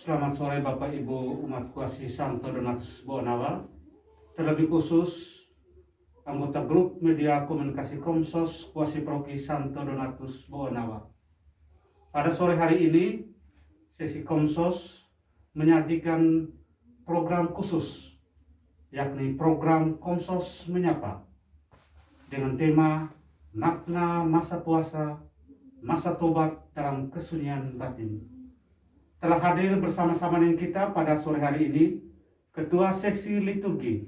Selamat sore Bapak Ibu umat kuasi Santo Donatus Bonawa, terlebih khusus anggota grup media komunikasi Komsos kuasi Proki Santo Donatus Bonawa. Pada sore hari ini, sesi Komsos menyajikan program khusus, yakni program Komsos Menyapa, dengan tema makna masa puasa, masa tobat dalam kesunyian batin. Telah hadir bersama-sama dengan kita pada sore hari ini Ketua Seksi Liturgi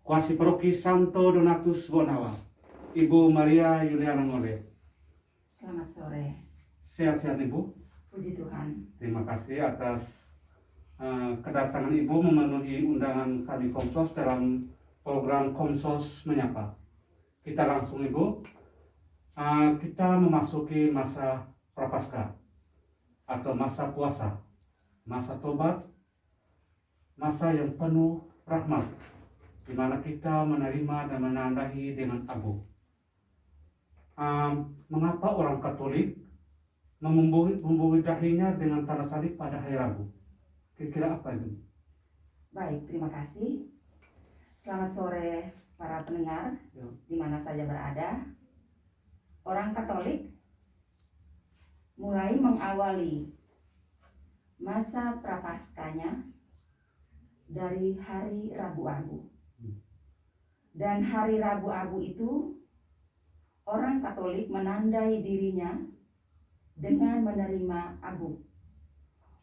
Kuasi Paroki Santo Donatus Bonawa, Ibu Maria Yuliana Ngole. Selamat sore. Sehat-sehat Ibu? Puji Tuhan. Terima kasih atas kedatangan Ibu memenuhi undangan kami Komsos dalam program Komsos Menyapa. Kita langsung Ibu, kita memasuki masa Prapaskah atau masa puasa, masa tobat, masa yang penuh rahmat, di mana kita menerima dan menandai dengan abu. Mengapa orang Katolik membubudahinya dengan tanda salib pada hari Rabu? Kira-kira apa itu? Baik, terima kasih. Selamat sore para pendengar, di mana saja berada. Orang Katolik mulai mengawali masa Prapaskahnya dari hari Rabu Abu. Dan hari Rabu Abu itu orang Katolik menandai dirinya dengan menerima abu.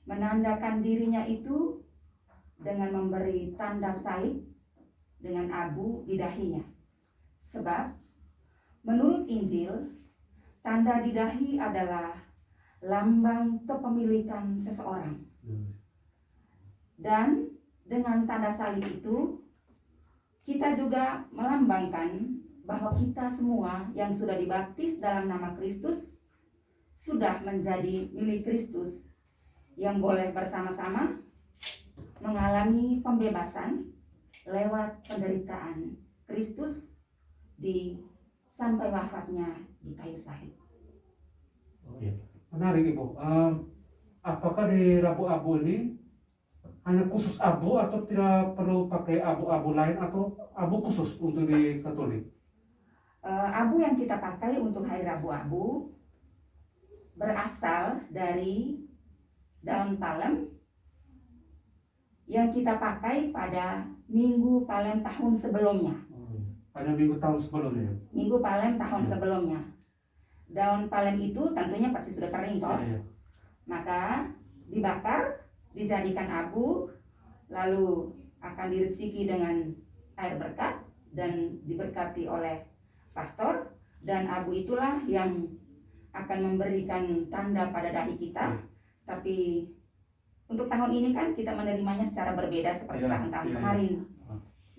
Menandakan dirinya itu dengan memberi tanda salib dengan abu di dahinya. Sebab menurut Injil, tanda di dahi adalah lambang kepemilikan seseorang. Dan dengan tanda salib itu, kita juga melambangkan bahwa kita semua yang sudah dibaptis dalam nama Kristus sudah menjadi milik Kristus, yang boleh bersama-sama mengalami pembebasan lewat penderitaan Kristus sampai wafatnya di kayu salib. Oh, iya. Menarik Ibu. Apakah di Rabu Abu ini hanya khusus abu atau tidak perlu pakai abu-abu lain atau abu khusus untuk di Katolik? Abu yang kita pakai untuk hari Rabu Abu berasal dari daun palem yang kita pakai pada Minggu Palem tahun sebelumnya. Pada Minggu tahun sebelumnya? Minggu Palem tahun sebelumnya. Daun palem itu tentunya pasti sudah kering toh. Iya. Maka dibakar, dijadikan abu, lalu akan diresiki dengan air berkat dan diberkati oleh pastor, dan abu itulah yang akan memberikan tanda pada dahi kita. Tapi untuk tahun ini kan kita menerimanya secara berbeda seperti tahun-tahun kemarin,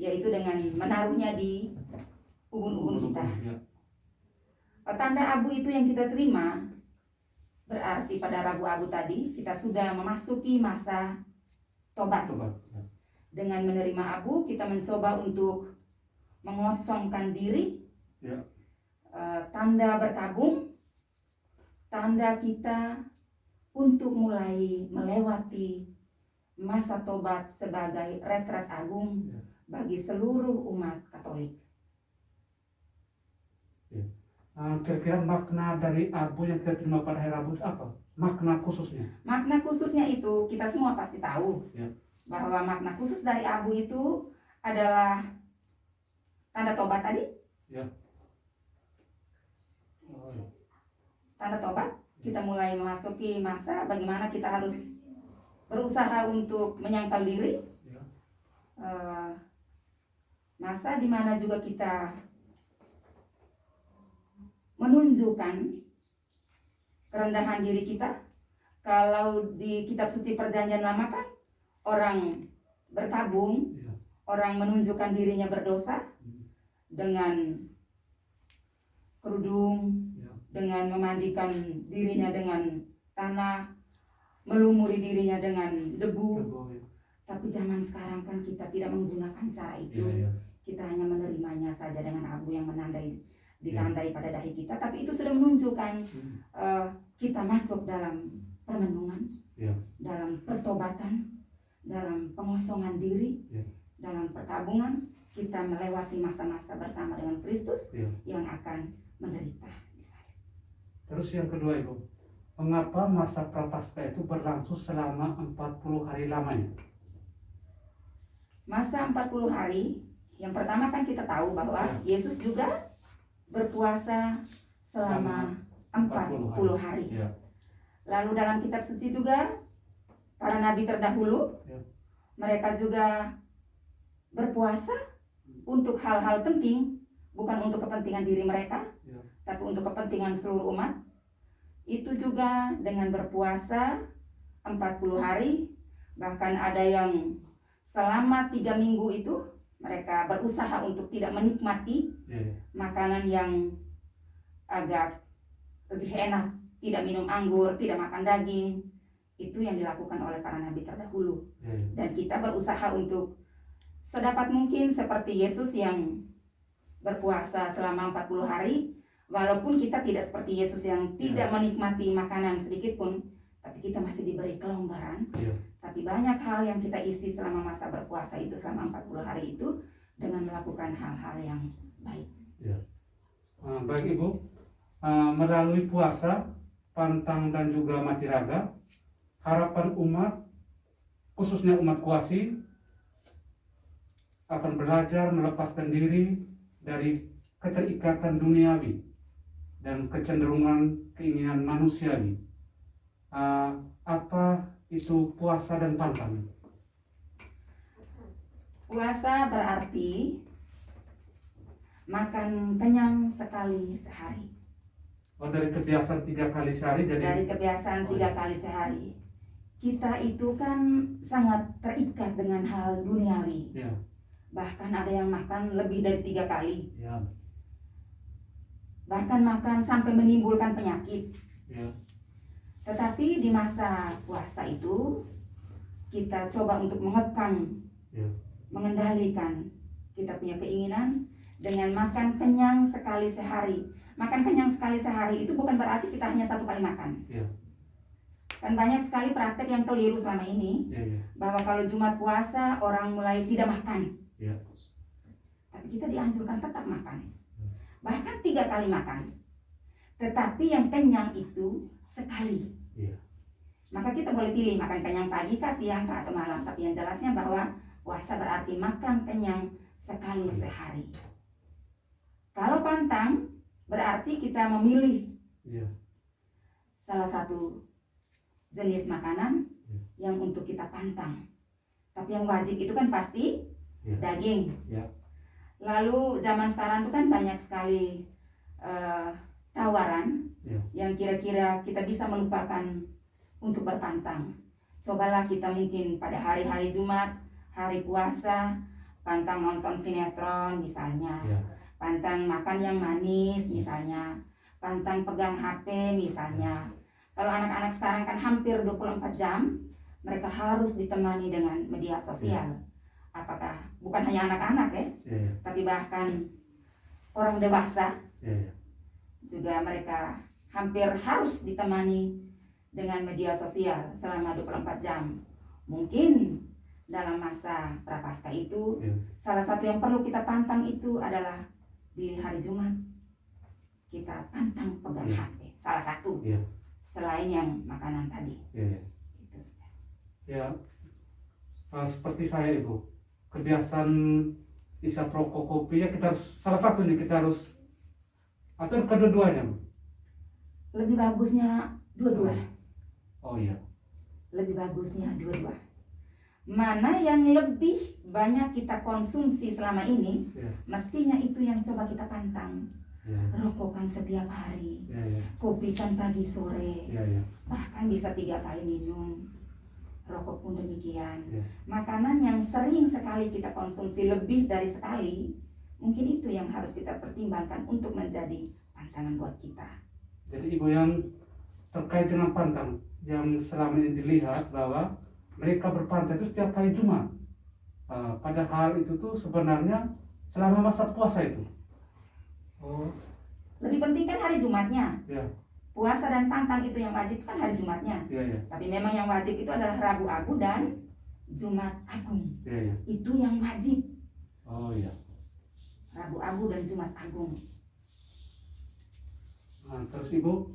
yaitu dengan menaruhnya di ubun-ubun kita. Tanda abu itu yang kita terima berarti pada Rabu Abu tadi kita sudah memasuki masa tobat. Dengan menerima abu kita mencoba untuk mengosongkan diri, tanda berkabung, tanda kita untuk mulai melewati masa tobat sebagai retret agung bagi seluruh umat Katolik. Kira-kira makna dari abu yang kita terima pada hari Rabu apa? Makna khususnya? Makna khususnya itu kita semua pasti tahu, bahwa makna khusus dari abu itu adalah tanda tobat tadi. Tanda tobat, kita mulai memasuki masa bagaimana kita harus berusaha untuk menyangkal diri. Masa dimana juga kita menunjukkan kerendahan diri kita. Kalau di kitab suci perjanjian lama kan orang berkabung, orang menunjukkan dirinya berdosa dengan kerudung, dengan memandikan dirinya dengan tanah, melumuri dirinya dengan debu. Tapi zaman sekarang kan kita tidak menggunakan cara itu. Kita hanya menerimanya saja dengan abu yang ditandai pada dahi kita, tapi itu sudah menunjukkan kita masuk dalam permenungan, Ya. dalam pertobatan, dalam pengosongan diri, Ya. dalam perkabungan, kita melewati masa-masa bersama dengan Kristus Ya. yang akan menderita di salib. Terus yang kedua Ibu, mengapa masa Prapaskah itu berlangsung selama 40 hari lamanya? Masa 40 hari, yang pertama kan kita tahu bahwa Yesus juga berpuasa selama 40 hari. Ya. Lalu dalam kitab suci juga, para nabi terdahulu, Ya. mereka juga berpuasa untuk hal-hal penting, bukan untuk kepentingan diri mereka, Ya. tapi untuk kepentingan seluruh umat. Itu juga dengan berpuasa 40 hari, bahkan ada yang selama 3 minggu itu mereka berusaha untuk tidak menikmati Ya. makanan yang agak lebih enak, tidak minum anggur, tidak makan daging. Itu yang dilakukan oleh para nabi terdahulu. Ya. Dan kita berusaha untuk sedapat mungkin seperti Yesus yang berpuasa selama 40 hari, walaupun kita tidak seperti Yesus yang tidak menikmati makanan sedikit pun, tapi kita masih diberi kelonggaran. Ya. Tapi banyak hal yang kita isi selama masa berpuasa itu, selama 40 hari itu, dengan melakukan hal-hal yang baik. Ya. Baik Ibu, melalui puasa, pantang dan juga mati raga, harapan umat, khususnya umat Kuasi, akan belajar melepaskan diri dari keterikatan duniawi dan kecenderungan keinginan manusiawi. Apa itu puasa dan pantang? Puasa berarti makan kenyang sekali sehari. Oh, dari kebiasaan 3 kali sehari jadi Dari kebiasaan 3 kali sehari. Kita itu kan sangat terikat dengan hal duniawi. ya. Bahkan ada yang makan lebih dari 3 kali. Ya. Bahkan makan sampai menimbulkan penyakit. Ya. Tetapi di masa puasa itu kita coba untuk mengekang, Ya. mengendalikan kita punya keinginan dengan makan kenyang sekali sehari. Makan kenyang sekali sehari itu bukan berarti kita hanya 1 kali makan. Ya. Kan banyak sekali praktek yang keliru selama ini, Ya. Ya. bahwa kalau Jumat puasa orang mulai tidak makan. Ya. Tapi kita dianjurkan tetap makan. Bahkan 3 kali makan. Tetapi yang kenyang itu sekali. Ya. Maka kita boleh pilih makan kenyang pagi kah, siang kah, atau malam. Tapi yang jelasnya bahwa puasa berarti makan kenyang sekali sehari. Kalau pantang berarti kita memilih Ya. salah satu jenis makanan yang untuk kita pantang. Tapi yang wajib itu kan pasti Ya. daging. Ya. Lalu zaman sekarang itu kan banyak sekali tawaran Ya. yang kira-kira kita bisa melupakan untuk berpantang. Cobalah kita mungkin pada hari-hari Jumat, hari puasa, pantang nonton sinetron misalnya, Ya. pantang makan yang manis misalnya, pantang pegang HP misalnya. Kalau anak-anak sekarang kan hampir 24 jam mereka harus ditemani dengan media sosial. Apakah bukan hanya anak-anak ya, Ya. Ya. tapi bahkan orang dewasa Ya. Ya. juga mereka hampir harus ditemani dengan media sosial selama 24 jam. Mungkin dalam masa Prapaskah itu Ya. salah satu yang perlu kita pantang itu adalah di hari Jumat. Kita pantang pegang Ya. HP, salah satu. Ya. Selain yang makanan tadi. Ya. Ya. Itu saja. Ya, seperti saya Ibu, kebiasaan isap rokok kopi ya kita harus salah satunya kita harus atau kedua-duanya. Bu? Lebih bagusnya dua-dua. Oh iya. Lebih bagusnya dua-dua. Mana yang lebih banyak kita konsumsi selama ini, Ya. mestinya itu yang coba kita pantang. Ya. Rokok kan setiap hari, Ya. Ya. kopi kan pagi sore, Ya. Ya. bahkan bisa 3 kali minum. Rokok pun demikian. Ya. Makanan yang sering sekali kita konsumsi lebih dari sekali, mungkin itu yang harus kita pertimbangkan untuk menjadi pantangan buat kita. Jadi Ibu yang terkait dengan pantang yang selama ini dilihat bahwa mereka berpantang itu setiap hari Jumat. Padahal itu tuh sebenarnya selama masa puasa itu. Oh. Lebih penting kan hari Jumatnya. Ya. puasa dan pantang itu yang wajib kan hari Jumatnya. Iya. Tapi memang yang wajib itu adalah Rabu Abu dan Jumat Agung. Iya. Itu yang wajib. Oh iya. Rabu Abu dan Jumat Agung. Nah, terus Ibu,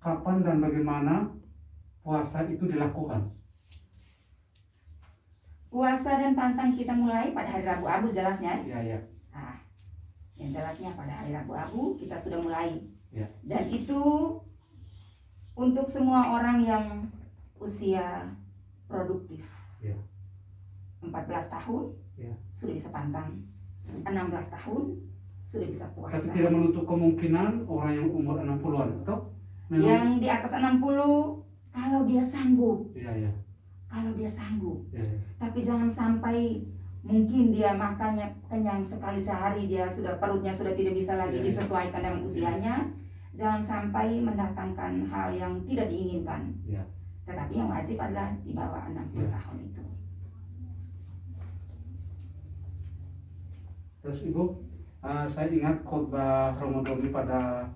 kapan dan bagaimana puasa itu dilakukan? Puasa dan pantang kita mulai pada hari Rabu Abu jelasnya. Iya. Nah, yang jelasnya pada hari Rabu Abu kita sudah mulai. Ya. Dan itu untuk semua orang yang usia produktif. Ya. 14 tahun Ya. sudah bisa pantang. 16 tahun sudah bisa puasa. Tapi tidak menutup kemungkinan orang yang umur 60-an atau memang? Yang di atas 60 kalau dia sanggup. Iya. Kalau dia sanggup. Iya. Tapi jangan sampai mungkin dia makannya kenyang sekali sehari, dia sudah perutnya sudah tidak bisa lagi Iya. disesuaikan dengan usianya. Jangan sampai mendatangkan hal yang tidak diinginkan. Iya. Tetapi yang wajib adalah di bawah 60 Iya. tahun itu. Terus Ibu, saya ingat khotbah Romo Domi pada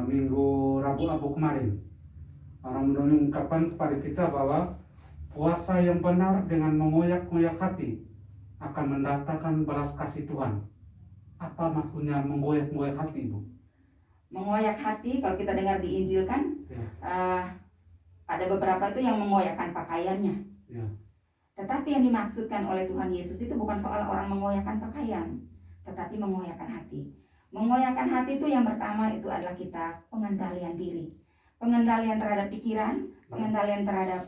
minggu Rabu Abu kemarin. Romo Domi mengungkapkan kepada kita bahwa puasa yang benar dengan mengoyak-ngoyak hati akan mendatangkan belas kasih Tuhan. Apa maksudnya mengoyak-ngoyak hati, Ibu? Mengoyak hati, kalau kita dengar di Injil kan, Ya. ada beberapa itu yang mengoyakkan pakaiannya. Ya. Tetapi yang dimaksudkan oleh Tuhan Yesus itu bukan soal orang mengoyakkan pakaian, tetapi mengoyakkan hati. Mengoyakkan hati itu yang pertama itu adalah kita pengendalian diri. Pengendalian terhadap pikiran, pengendalian terhadap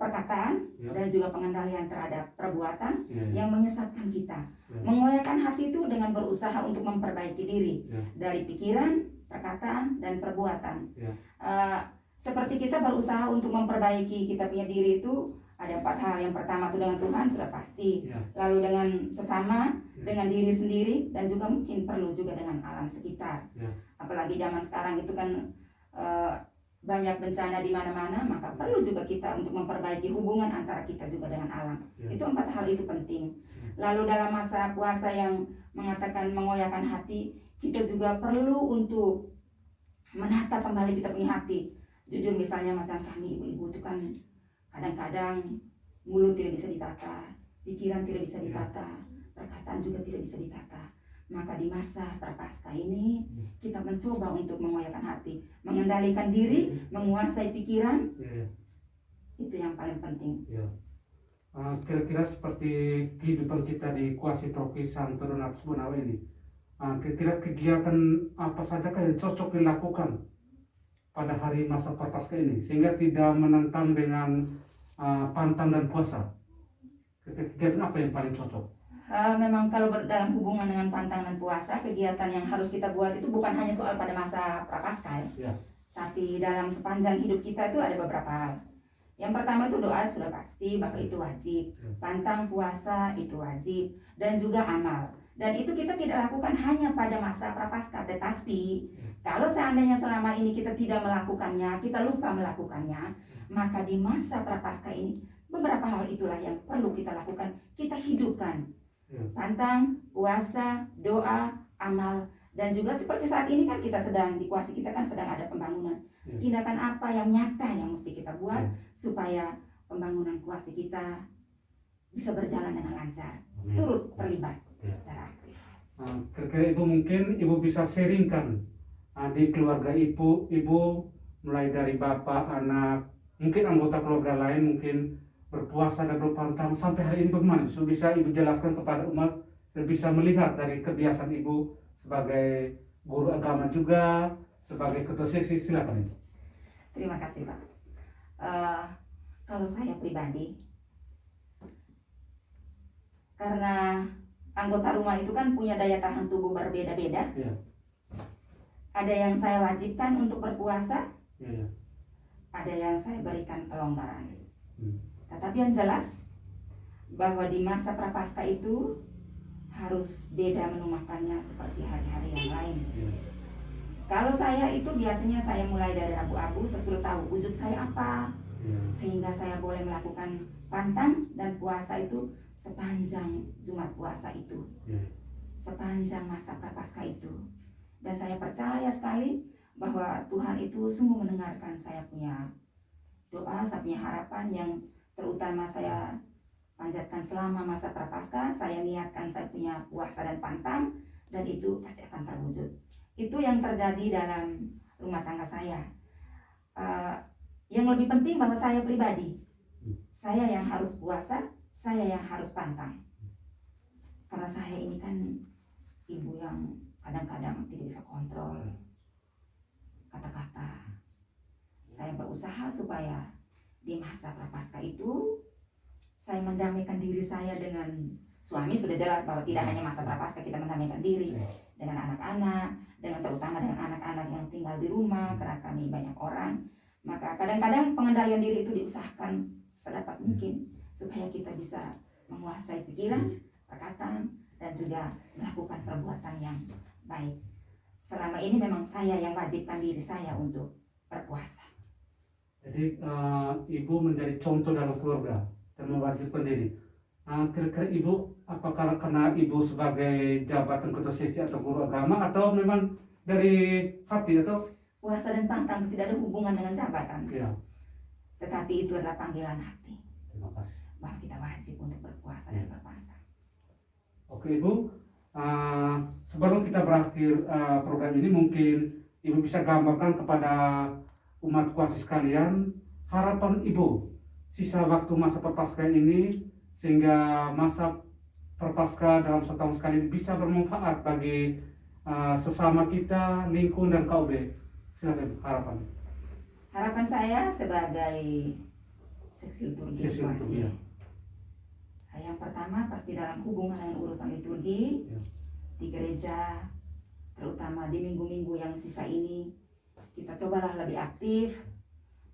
perkataan, Ya. dan juga pengendalian terhadap perbuatan Ya. yang menyesatkan kita. Ya. Mengoyakkan hati itu dengan berusaha untuk memperbaiki diri Ya. dari pikiran, perkataan, dan perbuatan. Ya. Seperti kita berusaha untuk memperbaiki kita punya diri itu ada 4 hal. Yang pertama itu dengan Tuhan sudah pasti, Ya. lalu dengan sesama, Ya. dengan diri sendiri, dan juga mungkin perlu juga dengan alam sekitar. Ya. Apalagi zaman sekarang itu kan banyak bencana di mana-mana, maka perlu juga kita untuk memperbaiki hubungan antara kita juga dengan alam. Ya. Itu 4 hal itu penting. Lalu dalam masa puasa yang mengatakan mengoyakkan hati, kita juga perlu untuk menata kembali kita punya hati. Jujur misalnya macam kami ibu-ibu itu kan kadang-kadang mulut tidak bisa ditata, pikiran tidak bisa ditata, perkataan juga tidak bisa ditata. Maka di masa prapaskah ini kita mencoba untuk mengoyakkan hati, mengendalikan diri, menguasai pikiran. Ya. Itu yang paling penting. Ya. Kira-kira seperti kehidupan kita di Kuasi Proki Santo Donatus Bonawa ini, kira-kira kegiatan apa saja yang cocok dilakukan pada hari masa prapaskah ini sehingga tidak menentang dengan pantang dan puasa? Kegiatan apa yang paling cocok? Memang kalau dalam hubungan dengan pantang dan puasa, kegiatan yang harus kita buat itu bukan hanya soal pada masa prapaskah, Ya. tapi dalam sepanjang hidup kita itu ada beberapa hal. Yang pertama itu doa sudah pasti bahwa itu wajib, pantang puasa itu wajib, dan juga amal. Dan itu kita tidak lakukan hanya pada masa prapaskah, tetapi kalau seandainya selama ini kita tidak melakukannya, kita lupa melakukannya, maka di masa prapaskah ini beberapa hal itulah yang perlu kita lakukan, kita hidupkan. Pantang, puasa, doa, amal, dan juga seperti saat ini kan kita sedang di Kuasi, kita kan sedang ada pembangunan. Tindakan apa yang nyata yang mesti kita buat supaya pembangunan Kuasi kita bisa berjalan dengan lancar, turut terlibat secara aktif. Kira-kira Ibu mungkin Ibu bisa sharingkan di keluarga Ibu mulai dari bapak, anak, mungkin anggota keluarga lain mungkin berpuasa dan berpantang sampai hari ini bagaimana? So, bisa Ibu jelaskan kepada umat, bisa melihat dari kebiasaan Ibu sebagai guru agama juga, sebagai ketua seksi, silakan Ibu. Terima kasih Pak. Kalau saya pribadi, karena anggota rumah itu kan punya daya tahan tubuh berbeda-beda. Ya. Ada yang saya wajibkan untuk berpuasa, Ya. ada yang saya berikan kelonggaran. Tetapi yang jelas bahwa di masa prapaskah itu harus beda menu makannya seperti hari-hari yang lain. Kalau saya itu biasanya saya mulai dari Rabu Abu, saya sudah tahu wujud saya apa, sehingga saya boleh melakukan pantang dan puasa itu sepanjang Jumat puasa itu, sepanjang masa prapaskah itu. Dan saya percaya sekali bahwa Tuhan itu sungguh mendengarkan saya punya doa, saya punya harapan yang terutama saya panjatkan selama masa prapaskah. Saya niatkan saya punya puasa dan pantang, dan itu pasti akan terwujud. Itu yang terjadi dalam rumah tangga saya. Yang lebih penting bahwa saya pribadi, saya yang harus puasa, saya yang harus pantang. Karena saya ini kan ibu yang kadang-kadang tidak bisa kontrol kata-kata. Saya berusaha supaya di masa prapaskah itu saya mendamaikan diri saya dengan suami. Sudah jelas bahwa tidak hanya masa prapaskah kita mendamaikan diri dengan anak-anak, terutama dengan anak-anak yang tinggal di rumah karena kami banyak orang. Maka kadang-kadang pengendalian diri itu diusahakan sedapat mungkin supaya kita bisa menguasai pikiran, perkataan, dan juga melakukan perbuatan yang baik. Selama ini memang saya yang wajibkan diri saya untuk berpuasa. Jadi ibu menjadi contoh dalam keluarga dan mewajibkan diri. Kira-kira ibu, apakah karena ibu sebagai jabatan ketua sesi atau guru agama, atau memang dari hati atau? Puasa dan pantang tidak ada hubungan dengan jabatan. Iya. Tetapi itu adalah panggilan hati. Terima kasih. Bahwa kita wajib untuk berpuasa dan berpantang. Oke ibu, sebelum kita berakhir program ini, mungkin ibu bisa gambarkan kepada umat kuasa sekalian harapan ibu sisa waktu masa prapaskah ini, sehingga masa prapaskah dalam setahun sekali bisa bermanfaat bagi sesama kita, lingkungan dan KUB. Silakan harapan. Harapan saya sebagai seksi liturgi kuasi. Yang pertama pasti dalam hubungan dengan urusan liturgi di gereja, terutama di minggu-minggu yang sisa ini, kita cobalah lebih aktif,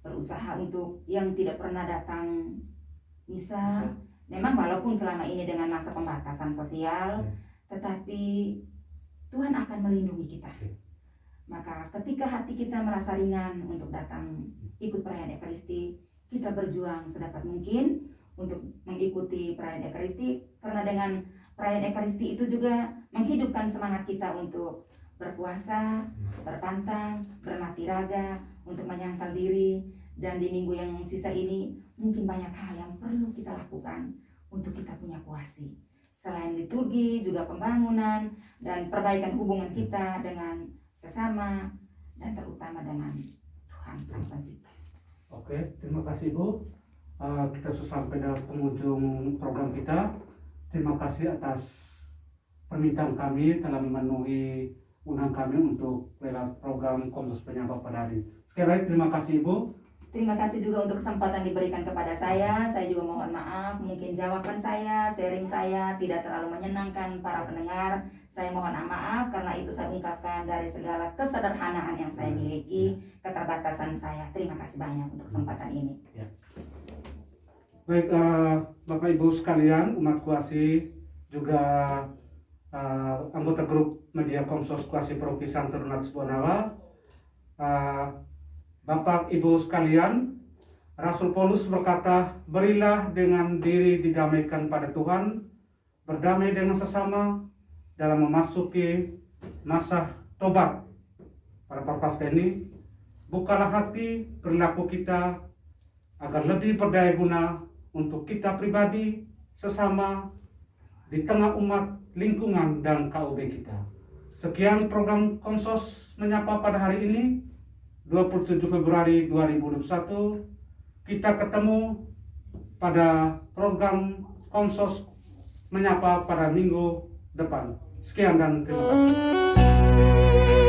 berusaha untuk yang tidak pernah datang misa. Memang walaupun selama ini dengan masa pembatasan sosial, tetapi Tuhan akan melindungi kita. Maka ketika hati kita merasa ringan untuk datang ikut perayaan Ekaristi, kita berjuang sedapat mungkin untuk mengikuti perayaan Ekaristi, karena dengan perayaan Ekaristi itu juga menghidupkan semangat kita untuk berpuasa, berpantang, bermati raga, untuk menyangkal diri. Dan di minggu yang sisa ini mungkin banyak hal yang perlu kita lakukan untuk kita punya kuasi. Selain liturgi, juga pembangunan dan perbaikan hubungan kita dengan sesama dan terutama dengan Tuhan Sang Pencipta. Oke, terima kasih Ibu. Kita sudah sampai dalam penghujung program kita. Terima kasih atas permintaan kami telah memenuhi undang kami untuk lewat program Komsos Penyapa pada hari. Sekali lagi terima kasih Ibu. Terima kasih juga untuk kesempatan diberikan kepada saya. Saya juga mohon maaf, mungkin jawaban saya, sharing saya tidak terlalu menyenangkan para pendengar. Saya mohon maaf karena itu saya ungkapkan dari segala kesederhanaan yang saya miliki, keterbatasan saya. Terima kasih banyak untuk kesempatan ini. Baik, Bapak Ibu sekalian, umat kuasi, juga anggota grup media Komsos Kuasi Paroki Santo Donatus Bonawa, Bapak Ibu sekalian, Rasul Paulus berkata, berilah dengan diri didamaikan pada Tuhan, berdamai dengan sesama dalam memasuki masa tobat. Pada prapaskah ini, bukalah hati perilaku kita agar lebih berdaya guna untuk kita pribadi, sesama, di tengah umat, lingkungan, dan KUB kita. Sekian program Komsos Menyapa pada hari ini, 27 Februari 2021. Kita ketemu pada program Komsos Menyapa pada minggu depan. Sekian dan terima kasih.